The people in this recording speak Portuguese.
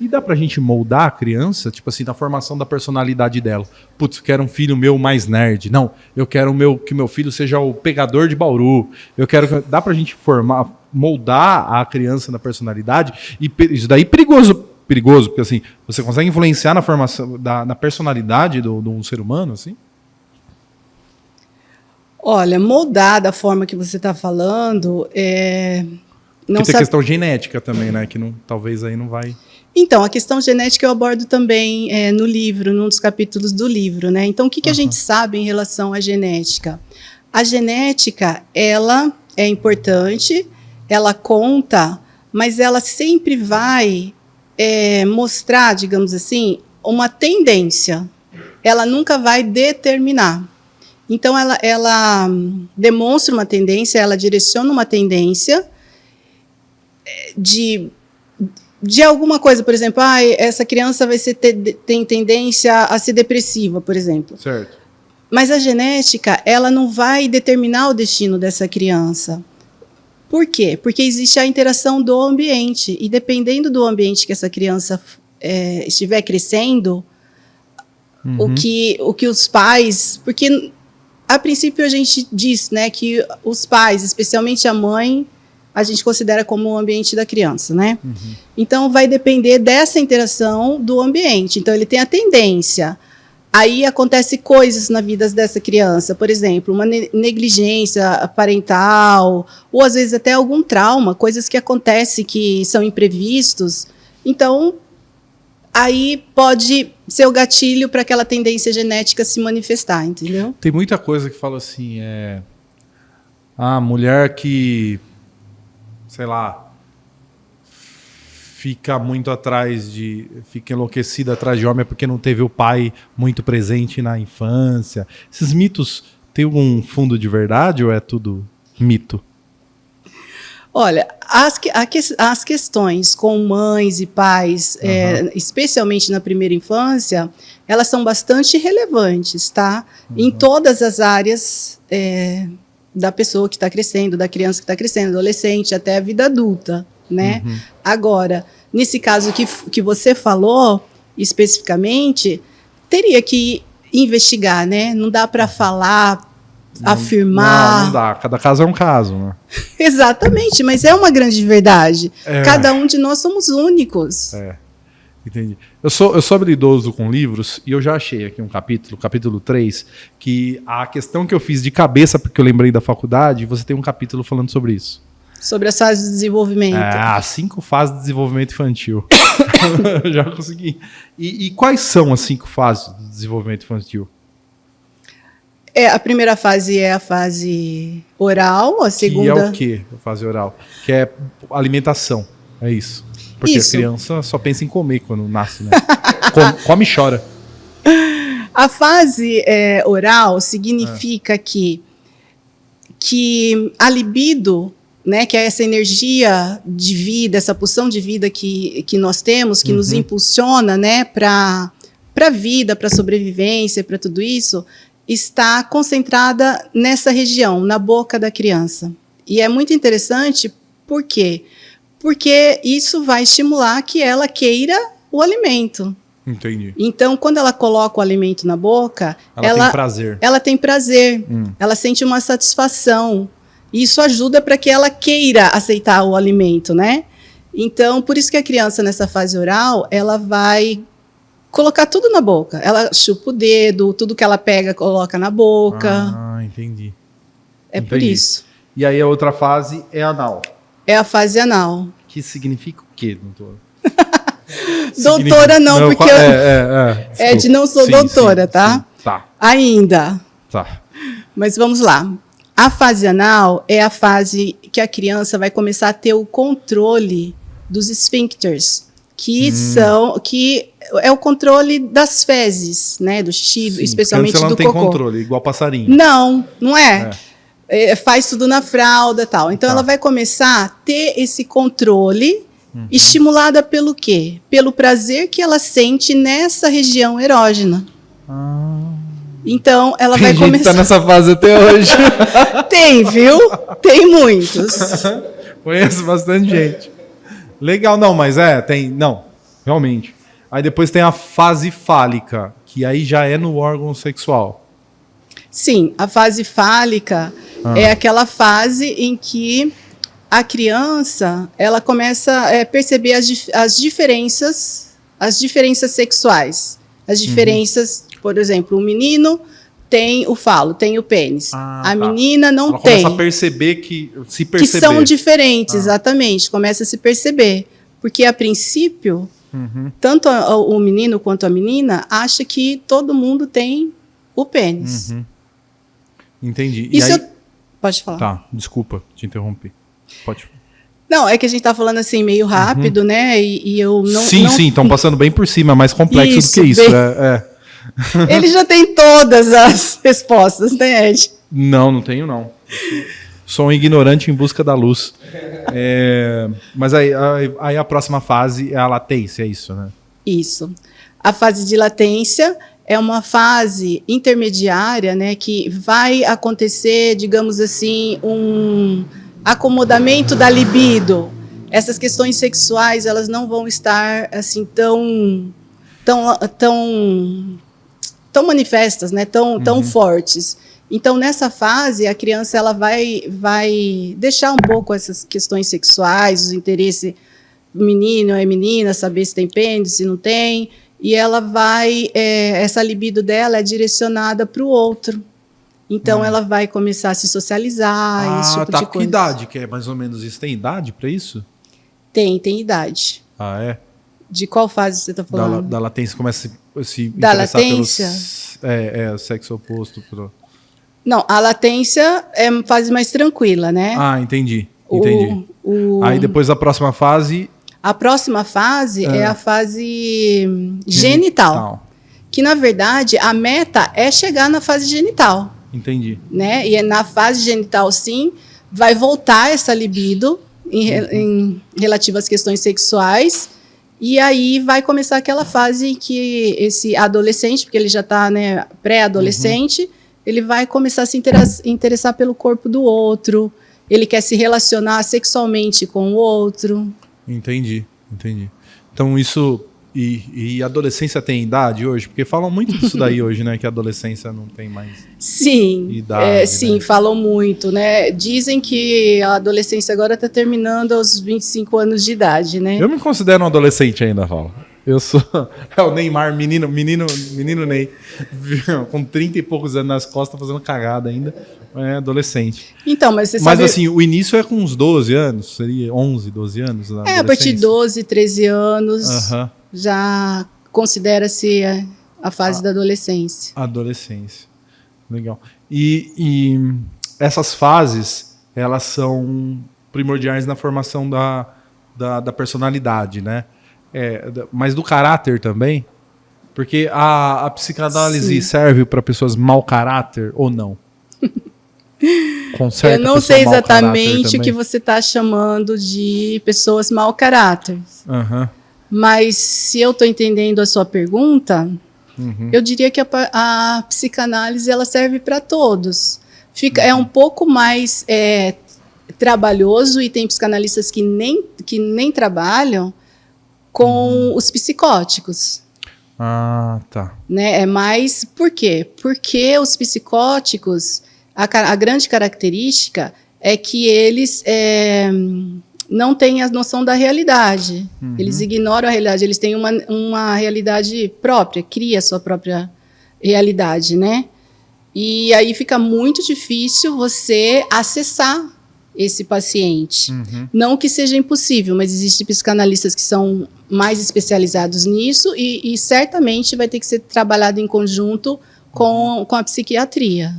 E dá pra gente moldar a criança, tipo assim, na formação da personalidade dela. Putz, eu quero um filho meu mais nerd. Não, eu quero que meu filho seja o pegador de Bauru. Dá pra gente moldar a criança na personalidade. E isso daí é perigoso, porque assim, você consegue influenciar na formação, na personalidade de um ser humano, assim? Olha, moldar da forma que você está falando Porque tem questão genética também, né? Que talvez aí não vai... Então, a questão genética eu abordo também no livro, num dos capítulos do livro, né? Então, o que a gente sabe em relação à genética? A genética, ela é importante, ela conta, mas ela sempre vai mostrar, digamos assim, uma tendência. Ela nunca vai determinar. Então, ela demonstra uma tendência, ela direciona uma tendência de alguma coisa, por exemplo, essa criança tem tendência a ser depressiva, por exemplo. Certo. Mas a genética, ela não vai determinar o destino dessa criança. Por quê? Porque existe a interação do ambiente. E dependendo do ambiente que essa criança estiver crescendo, o que os pais... Porque, a princípio, a gente diz, né, que os pais, especialmente a mãe, a gente considera como o ambiente da criança, né? Então, vai depender dessa interação do ambiente. Então, ele tem a tendência. Aí, acontece coisas na vida dessa criança. Por exemplo, uma negligência parental, ou, às vezes, até algum trauma, coisas que acontecem que são imprevistos. Então, aí pode ser o gatilho para aquela tendência genética se manifestar, entendeu? Tem muita coisa que fala assim, mulher que, sei lá, fica enlouquecida atrás de homem porque não teve o pai muito presente na infância. Esses mitos têm algum fundo de verdade ou é tudo mito? Olha, as questões com mães e pais, especialmente na primeira infância, elas são bastante relevantes, tá? Em todas as áreas da pessoa que está crescendo, da criança que está crescendo, adolescente, até a vida adulta, né? Agora, nesse caso que você falou, especificamente, teria que investigar, né? Não dá para falar, afirmar. Não dá. Cada caso é um caso, né? Exatamente, mas é uma grande verdade. Cada um de nós somos únicos. Entendi. Eu sou habilidoso com livros e eu já achei aqui um capítulo 3, que a questão que eu fiz de cabeça, porque eu lembrei da faculdade, você tem um capítulo falando sobre isso. Sobre as fases de desenvolvimento. 5 fases de desenvolvimento infantil. Já consegui. E quais são as 5 fases do desenvolvimento infantil? A primeira fase é a fase oral, a segunda... Que é o quê? A fase oral? Que é alimentação, é isso. Porque a criança só pensa em comer quando nasce, né? Come e chora. A fase oral significa que a libido, né, que é essa energia de vida, essa pulsão de vida que nós temos, que nos impulsiona, né, para a vida, para a sobrevivência, para tudo isso, está concentrada nessa região, na boca da criança. E é muito interessante, por quê? Porque isso vai estimular que ela queira o alimento. Entendi. Então, quando ela coloca o alimento na boca, ela tem prazer. Ela tem prazer, ela sente uma satisfação. Isso ajuda para que ela queira aceitar o alimento, né? Então, por isso que a criança, nessa fase oral, ela vai colocar tudo na boca. Ela chupa o dedo, tudo que ela pega, coloca na boca. Entendi. Por isso. E aí a outra fase é anal. É a fase anal. Que significa o quê, doutora? Doutora não, porque eu não sou doutora, tá? Sim, tá. Ainda. Tá. Mas vamos lá. A fase anal é a fase que a criança vai começar a ter o controle dos esfíncteres, que é o controle das fezes, né, do xixi, especialmente do cocô. Ela não tem controle, igual passarinho. Não é. Faz tudo na fralda e tal. Então, ela vai começar a ter esse controle estimulada pelo quê? Pelo prazer que ela sente nessa região erógena. Então, ela vai começar... Tem gente que tá nessa fase até hoje. Tem, viu? Tem muitos. Conheço bastante gente. Legal, não, mas tem... Não. realmente. Aí depois tem a fase fálica, que aí já é no órgão sexual. Sim, a fase fálica é aquela fase em que a criança ela começa a perceber as diferenças sexuais. As diferenças, por exemplo, o menino tem o falo, tem o pênis. A menina não ela tem. Começa a perceber que Que são diferentes, exatamente. Começa a se perceber. Porque, a princípio, tanto o menino quanto a menina acha que todo mundo tem o pênis. Entendi. Isso e aí... Pode falar. Tá, desculpa te interromper. Pode. Não, é que a gente tá falando assim meio rápido, né? E eu não... Sim, estão passando bem por cima, é mais complexo do que isso. Ele já tem todas as respostas, né, Ed? Não tenho, não. Sou um ignorante em busca da luz. Mas aí a próxima fase é a latência, é isso, né? Isso. A fase de latência é uma fase intermediária, né, que vai acontecer, digamos assim, um acomodamento da libido. Essas questões sexuais, elas não vão estar assim tão manifestas, né, tão fortes. Então, nessa fase, a criança ela vai deixar um pouco essas questões sexuais, os interesses menino é menina, saber se tem pênis, se não tem, e ela essa libido dela é direcionada para o outro. Então, ela vai começar a se socializar, esse tipo de coisa. Que idade que é mais ou menos isso? Tem idade para isso? Tem idade. Ah, é? De qual fase você está falando? Da latência, começa a se da interessar latência? Pelos sexo oposto. Não, a latência é uma fase mais tranquila, né? Ah, entendi. Aí depois a próxima fase... A próxima fase é a fase genital. Que, na verdade, a meta é chegar na fase genital. Entendi. Né? E na fase genital, sim, vai voltar essa libido em relativa às questões sexuais. E aí vai começar aquela fase em que esse adolescente, porque ele já está, né, pré-adolescente, ele vai começar a se interessar pelo corpo do outro, ele quer se relacionar sexualmente com o outro. Entendi. Então isso... E a adolescência tem idade hoje? Porque falam muito disso daí hoje, né? Que a adolescência não tem mais idade. Sim, né? Falam muito, né? Dizem que a adolescência agora está terminando aos 25 anos de idade, né? Eu me considero um adolescente ainda, Paula. Eu sou o Neymar, menino Ney, com 30 e poucos anos nas costas, fazendo cagada ainda. É adolescente. Então, mas você sabe... Mas assim, o início é com uns 12 anos, seria 11, 12 anos? A partir de 12, 13 anos, já considera-se a fase da adolescência. Adolescência. Legal. E essas fases, elas são primordiais na formação da personalidade, né? Mas do caráter também? Porque a psicanálise serve para pessoas mau caráter ou não? Eu não sei exatamente o que você está chamando de pessoas mau caráter. Mas se eu estou entendendo a sua pergunta, eu diria que a psicanálise ela serve para todos. É um pouco mais trabalhoso e tem psicanalistas que nem trabalham com os psicóticos. Ah, tá. Né? Mais por quê? Porque os psicóticos, a grande característica é que eles não têm a noção da realidade. Eles ignoram a realidade, eles têm uma realidade própria, cria a sua própria realidade, né? E aí fica muito difícil você acessar esse paciente. Não que seja impossível, mas existem psicanalistas que são mais especializados nisso e certamente vai ter que ser trabalhado em conjunto com a psiquiatria.